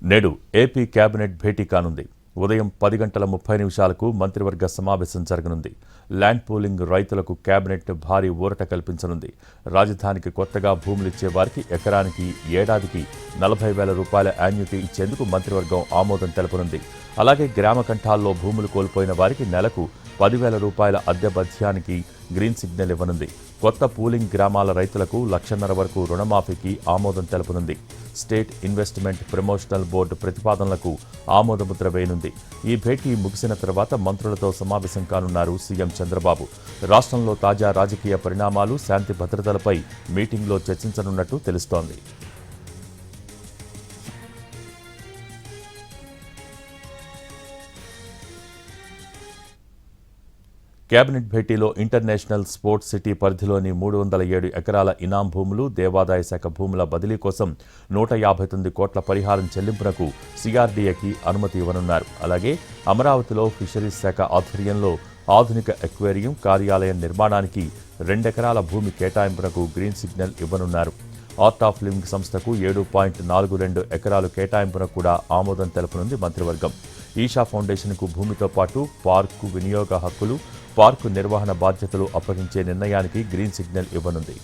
నేడు AP cabinet భేటీ కానుంది. ఉదయం 10:30 మంత్రివర్గ సమావేశం జరగనుంది. ల్యాండ్ పూలింగ్ రైతులకు కేబినెట్ భారీ ఊరట కల్పించనుంది. రాజధానికి కొత్తగా భూములిచ్చే వారికి ఎకరానికి ఏడాదికి 40,000 రూపాయల యాన్యుటీ ఇచ్చేందుకు మంత్రివర్గం ఆమోదం తెలపనుంది. అలాగే గ్రామ కంఠాల్లో భూములు కోల్పోయిన వారికి నెలకు 10,000 రూపాయల అద్దె భత్యానికి గ్రీన్ సిగ్నల్ ఇవ్వనుంది. కొత్త పూలింగ్ గ్రామాల రైతులకు 1,50,000 వరకు రుణమాఫీకి ఆమోదం తెలపనుంది. స్టేట్ ఇన్వెస్ట్మెంట్ ప్రమోషనల్ బోర్డు ప్రతిపాదనలకు ఆమోదముద్ర వేయనుంది. ఈ భేటీ ముగిసిన తర్వాత మంత్రులతో సమావేశం కానున్నారు సీఎం చంద్రబాబు. రాష్ట్రంలో తాజా రాజకీయ పరిణామాలు, శాంతి భద్రతలపై మీటింగ్లో చర్చించనున్నట్టు తెలుస్తోంది. కేబినెట్ భేటీలో ఇంటర్నేషనల్ స్పోర్ట్స్ సిటీ పరిధిలోని 307 ఎకరాల ఇనాం భూములు, దేవాదాయ శాఖ భూముల బదిలీ కోసం 159 కోట్ల పరిహారం చెల్లింపునకు సిఆర్డీఏకి అనుమతి ఇవ్వనున్నారు. అలాగే అమరావతిలో ఫిషరీస్ శాఖ ఆధ్వర్యంలో ఆధునిక ఎక్వేరియం కార్యాలయం నిర్మాణానికి 2 ఎకరాల భూమి కేటాయింపునకు గ్రీన్ సిగ్నల్ ఇవ్వనున్నారు. ఆర్ట్ ఆఫ్ లివింగ్ సంస్థకు 7.42 ఎకరాలు కేటాయింపునకు కూడా ఆమోదం తెలపనుంది మంత్రివర్గం. ఈషా ఫౌండేషన్కు భూమితో పాటు పార్కు వినియోగ హక్కులు, పార్కు నిర్వహణ బాధ్యతలు అప్పగించే నిర్ణయానికి గ్రీన్ సిగ్నల్ ఇవ్వనుంది.